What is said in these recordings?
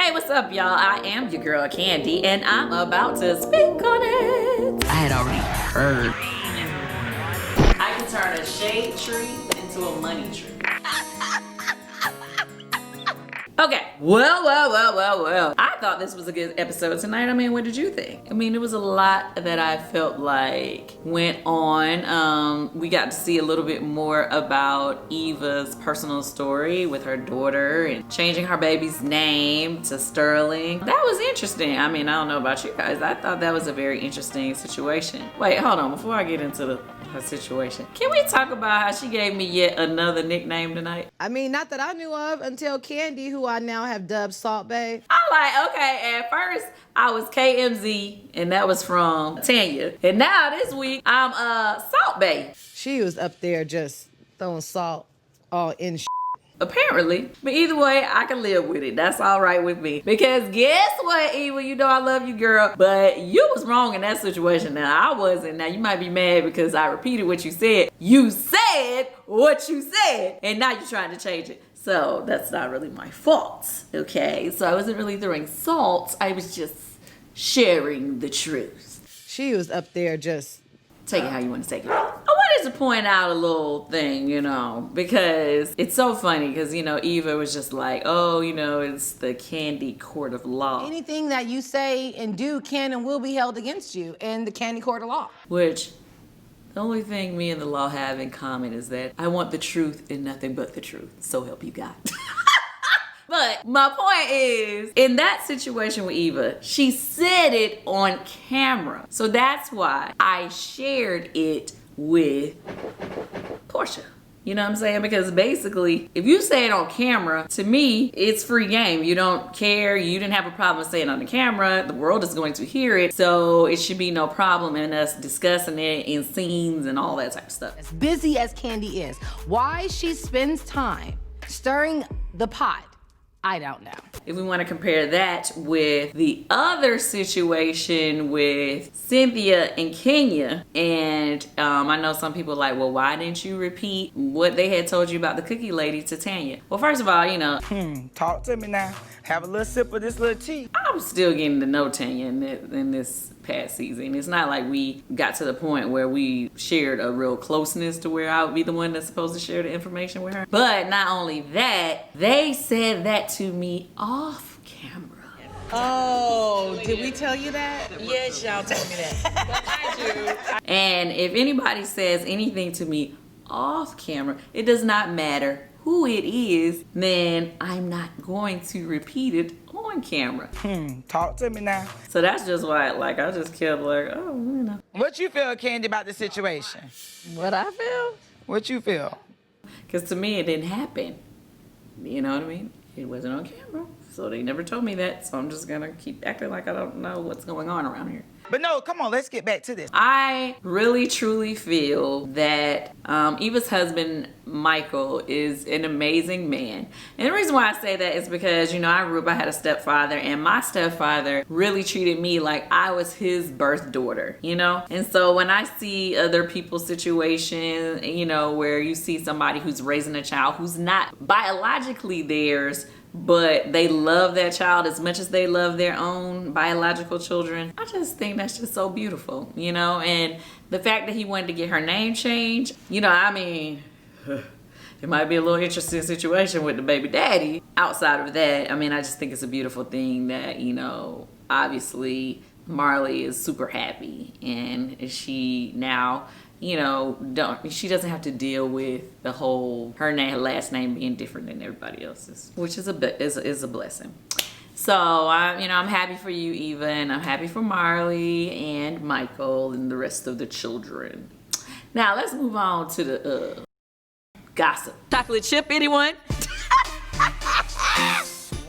Hey, what's up, y'all? I am your girl Candy, and I'm about to speak on it. I had already heard. I can turn a shade tree into a money tree. Okay, well. I thought this was a good episode tonight. I mean, what did you think? I mean, it was a lot that I felt like went on. We got to see a little bit more about Eva's personal story with her daughter and changing her baby's name to Sterling. That was interesting. I mean, I don't know about you guys. I thought that was a very interesting situation. Wait, hold on. Before I get into her situation, can we talk about how she gave me yet another nickname tonight? I mean, not that I knew of until Candy, who I now have dubbed Salt Bae. I'm like, okay, at first I was KMZ, and that was from Tanya. And now this week, I'm Salt Bae. She was up there just throwing salt all in Apparently. But either way, I can live with it. That's all right with me. Because guess what, Eva? You know I love you, girl. But you was wrong in that situation. Now, I wasn't. Now, you might be mad because I repeated what you said. You said what you said. And now you're trying to change it. So, that's not really my fault. Okay? So, I wasn't really throwing salt. I was just sharing the truth. She was up there just... Take it how you want to take it. I wanted to point out a little thing, because it's so funny because, Eva was just like, oh, it's the Candy court of law. Anything that you say and do can and will be held against you in the Candy court of law. Which, the only thing me and the law have in common is that I want the truth and nothing but the truth. So help you God. But my point is, in that situation with Eva, she said it on camera. So that's why I shared it with Portia. You know what I'm saying? Because basically, if you say it on camera, to me, it's free game. You don't care. You didn't have a problem saying it on the camera. The world is going to hear it. So it should be no problem in us discussing it in scenes and all that type of stuff. As busy as Candy is, why she spends time stirring the pot, I don't know. If we want to compare that with the other situation with Cynthia and Kenya, and I know some people are like, well, why didn't you repeat what they had told you about the cookie lady to Tanya? Well, first of all, Talk to me now. Have a little sip of this little tea. I'm still getting to know Tanya in this past season. It's not like we got to the point where we shared a real closeness to where I would be the one that's supposed to share the information with her. But not only that, they said that to me off camera. Oh, did we tell you that? Yes, y'all told me that. But I do. And if anybody says anything to me off camera, it does not matter who it is, then I'm not going to repeat it on camera. Talk to me now. So that's just why, I just kept What you feel, Candy, about the situation? What I feel? What you feel? Because to me, it didn't happen. You know what I mean? It wasn't on camera. So they never told me that. So I'm just going to keep acting like I don't know what's going on around here. But no, come on, let's get back to this. I really truly feel that Eva's husband, Michael, is an amazing man. And the reason why I say that is because, I grew up, I had a stepfather, and my stepfather really treated me like I was his birth daughter, And so when I see other people's situations, where you see somebody who's raising a child who's not biologically theirs, but they love that child as much as they love their own biological children, I just think that's just so beautiful, and the fact that he wanted to get her name changed, it might be a little interesting situation with the baby daddy. Outside of that, I just think it's a beautiful thing that, obviously Marley is super happy, and she now, she doesn't have to deal with the whole her last name being different than everybody else's, which is a blessing. So I'm happy for you, Eva, and I'm happy for Marley and Michael and the rest of the children. Now let's move on to the gossip. Chocolate chip, anyone?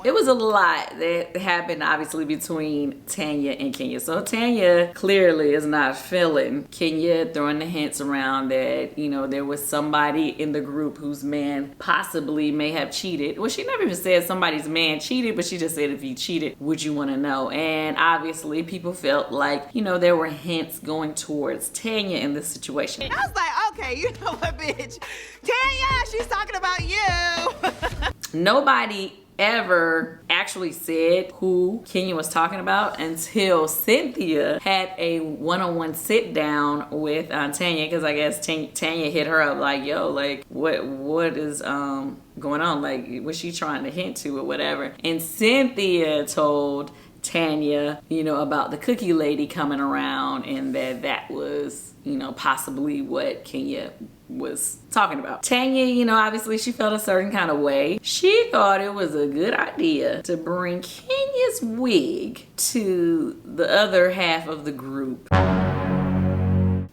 It was a lot that happened, obviously, between Tanya and Kenya. So Tanya clearly is not feeling Kenya throwing the hints around that, there was somebody in the group whose man possibly may have cheated. Well, she never even said somebody's man cheated, but she just said if he cheated, would you want to know? And obviously, people felt like, there were hints going towards Tanya in this situation. I was like, okay, you know what, bitch? Tanya, she's talking about you. Nobody ever actually said who Kenya was talking about until Cynthia had a one-on-one sit down with Tanya, because I guess Tanya hit her up like, yo, like what is going on? Like, was she trying to hint to or whatever? And Cynthia told Tanya, you know, about the cookie lady coming around, and that was, you know, possibly what Kenya was talking about. Tanya, you know, obviously she felt a certain kind of way. She thought it was a good idea to bring Kenya's wig to the other half of the group,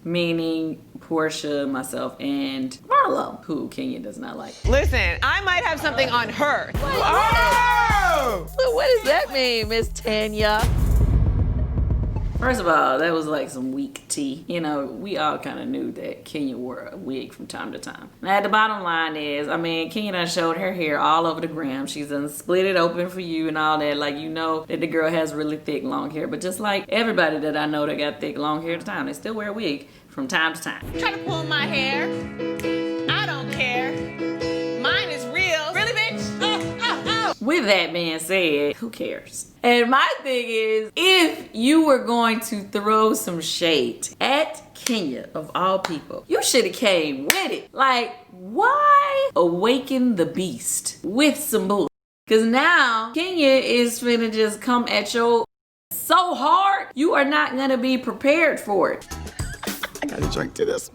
meaning Portia, myself, and Marlo, who Kenya does not like. Listen, I might have something on her. Oh! What does that mean, Miss Tanya? First of all, that was like some weak tea. You know, we all kind of knew that Kenya wore a wig from time to time. Now, the bottom line is, I mean, Kenya done showed her hair all over the gram. She's done split it open for you and all that. Like, you know that the girl has really thick, long hair. But just like everybody that I know that got thick, long hair at the time, they still wear a wig from time to time. Try to pull my hair. I don't care. Mine is real. Really, bitch? With that being said, who cares? And my thing is, if you were going to throw some shade at Kenya, of all people, you should have came with it. Like, why awaken the beast with some bull? Because now Kenya is finna just come at you so hard, you are not gonna be prepared for it. I gotta drink to this.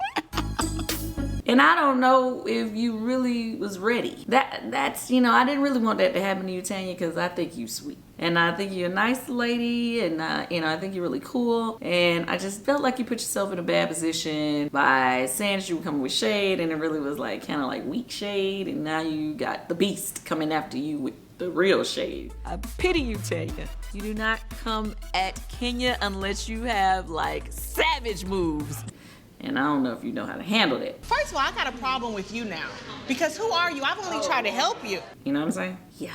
And I don't know if you really was ready. That's, you know, I didn't really want that to happen to you, Tanya, because I think you sweet. And I think you're a nice lady, and, you know, I think you're really cool. And I just felt like you put yourself in a bad position by saying that you were coming with shade, and it really was like kind of like weak shade. And now you got the beast coming after you with the real shade. I pity you, Tanya. You do not come at Kenya unless you have like savage moves. And I don't know if you know how to handle that. First of all, I got a problem with you now. Because who are you? I've only tried to help you. You know what I'm saying? Yeah.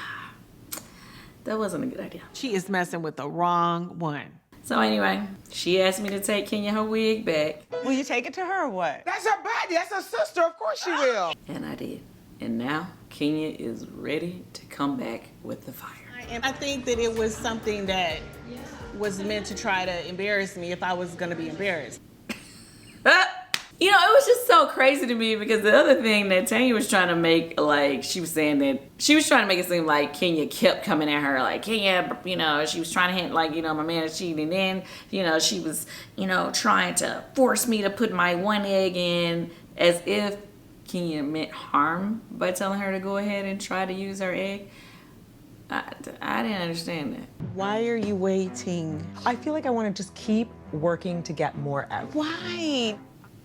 That wasn't a good idea. She is messing with the wrong one. So anyway, she asked me to take Kenya her wig back. Will you take it to her or what? That's her body. That's her sister. Of course she will. And I did. And now Kenya is ready to come back with the fire. And I think that it was something that was meant to try to embarrass me if I was going to be embarrassed. You know, it was just so crazy to me because the other thing that Tanya was trying to make, like, she was saying that she was trying to make it seem like Kenya kept coming at her, like, Kenya, you know, she was trying to hint, like, you know, my man is cheating. And then, you know, she was, you know, trying to force me to put my one egg in, as if Kenya meant harm by telling her to go ahead and try to use her egg. I didn't understand that. Why are you waiting? I feel like I want to just keep working to get more out. Why?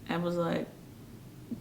I was like,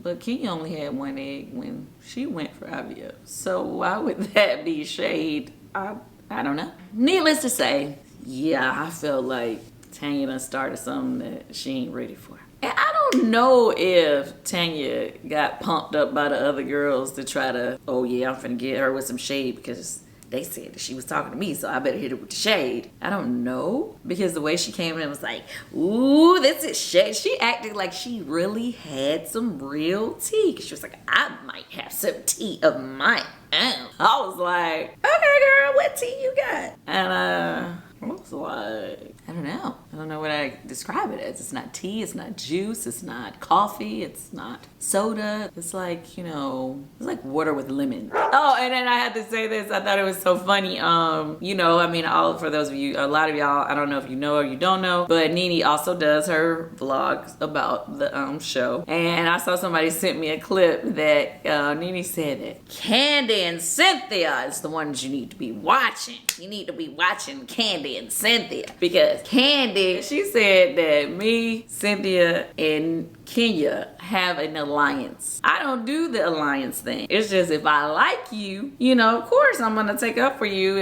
but Kenya only had one egg when she went for IVF. So why would that be shade? I don't know. Needless to say, yeah, I felt like Tanya done started something that she ain't ready for. And I don't know if Tanya got pumped up by the other girls to try to, oh yeah, I'm finna get her with some shade because they said that she was talking to me, so I better hit her with the shade. I don't know, because the way she came in was like, ooh, this is shade. She acted like she really had some real tea. She was like, I might have some tea of my own. I was like, okay, girl, what tea you got? And I was like, I don't know. I don't know what I describe it as. It's not tea, it's not juice, it's not coffee, it's not soda. It's like, you know, it's like water with lemon. Oh, and then I had to say this. I thought it was so funny. You know, I mean, for those of you, a lot of y'all, I don't know if you know or you don't know, but Nene also does her vlogs about the show. And I saw somebody sent me a clip that Nene said that Candy and Cynthia is the ones you need to be watching. You need to be watching Candy and Cynthia, because Candy, she said that me, Cynthia, and Kenya have an alliance. I don't do the alliance thing. It's just if I like you, you know, of course I'm gonna take up for you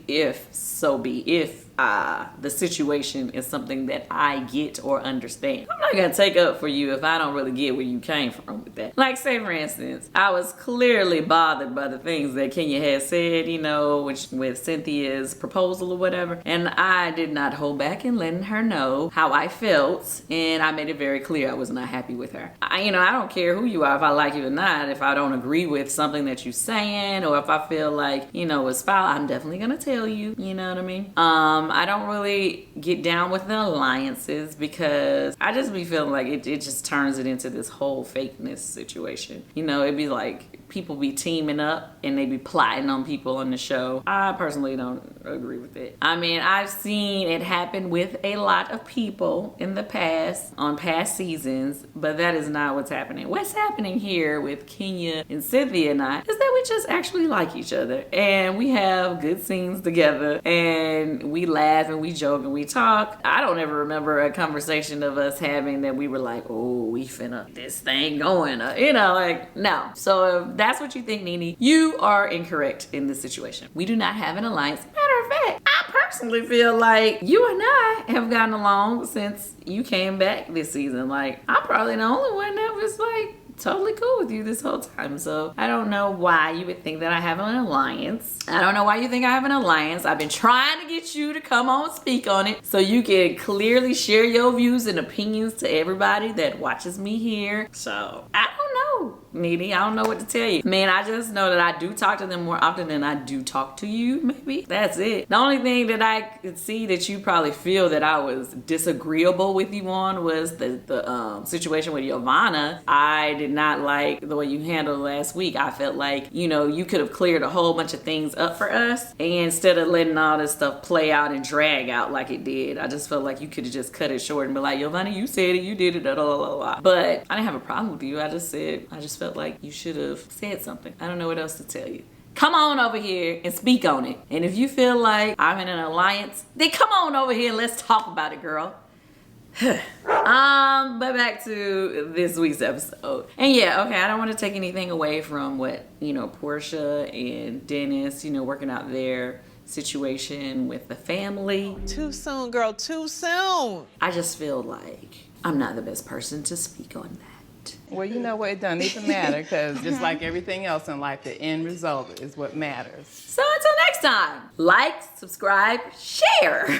if so be, if the situation is something that I get or understand. I'm not gonna take up for you if I don't really get where you came from with that. Like, say for instance, I was clearly bothered by the things that Kenya had said, you know, with Cynthia's proposal or whatever, and I did not hold back in letting her know how I felt, and I made it very clear I was was not happy with her. I don't care who you are, if I like you or not. If I don't agree with something that you're saying, or if I feel like, it's foul, I'm definitely gonna tell you. You know what I mean? I don't really get down with the alliances because I just be feeling like it just turns it into this whole fakeness situation. It'd be like people be teaming up and they be plotting on people on the show. I personally don't agree with it. I mean, I've seen it happen with a lot of people in the past, on past seasons, but that is not what's happening. What's happening here with Kenya and Cynthia and I is that we just actually like each other and we have good scenes together and we laugh and we joke and we talk. I don't ever remember a conversation of us having that we were like, oh, we finna this thing going, no. So if that's what you think, Nene, you are incorrect in this situation. We do not have an alliance. Matter of fact, I personally feel like you and I have gotten along since you came back this season. Like, I'm probably the only one that was like totally cool with you this whole time. So I don't know why you would think that I have an alliance. I don't know why you think I have an alliance. I've been trying to get you to come on speak on it so you can clearly share your views and opinions to everybody that watches me here. So I don't know, Needy. I don't know what to tell you. Man, I just know that I do talk to them more often than I do talk to you, maybe. That's it. The only thing that I could see that you probably feel that I was disagreeable with you on was the situation with Giovanna. I did not like the way you handled last week. I felt like, you could have cleared a whole bunch of things up for us, and instead of letting all this stuff play out and drag out like it did, I just felt like you could have just cut it short and be like, Giovanna, you said it, you did it, blah, blah, blah, blah. But I didn't have a problem with you. I just felt like you should have said something. I don't know what else to tell you. Come on over here and speak on it. And if you feel like I'm in an alliance, then come on over here and let's talk about it, girl. But back to this week's episode. And yeah, okay, I don't want to take anything away from what, Portia and Dennis, working out their situation with the family. Too soon, girl, too soon. I just feel like I'm not the best person to speak on that. Well, you know what? It doesn't even matter because just like everything else in life, the end result is what matters. So until next time, like, subscribe, share.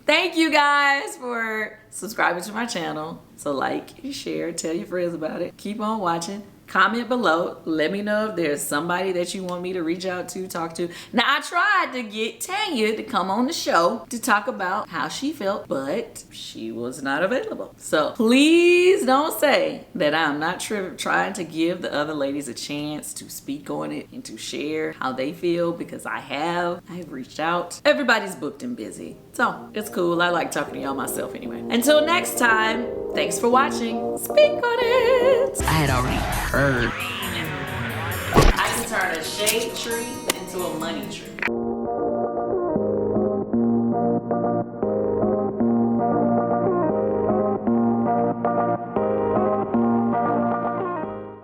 Thank you guys for subscribing to my channel. So like, share, tell your friends about it. Keep on watching. Comment below. Let me know if there's somebody that you want me to reach out to, talk to. Now, I tried to get Tanya to come on the show to talk about how she felt, but she was not available. So please don't say that I'm not trying to give the other ladies a chance to speak on it and to share how they feel, because I've reached out. Everybody's booked and busy. So it's cool. I like talking to y'all myself anyway. Until next time, thanks for watching. Speak on it. I had already heard. I can turn a shade tree into a money tree.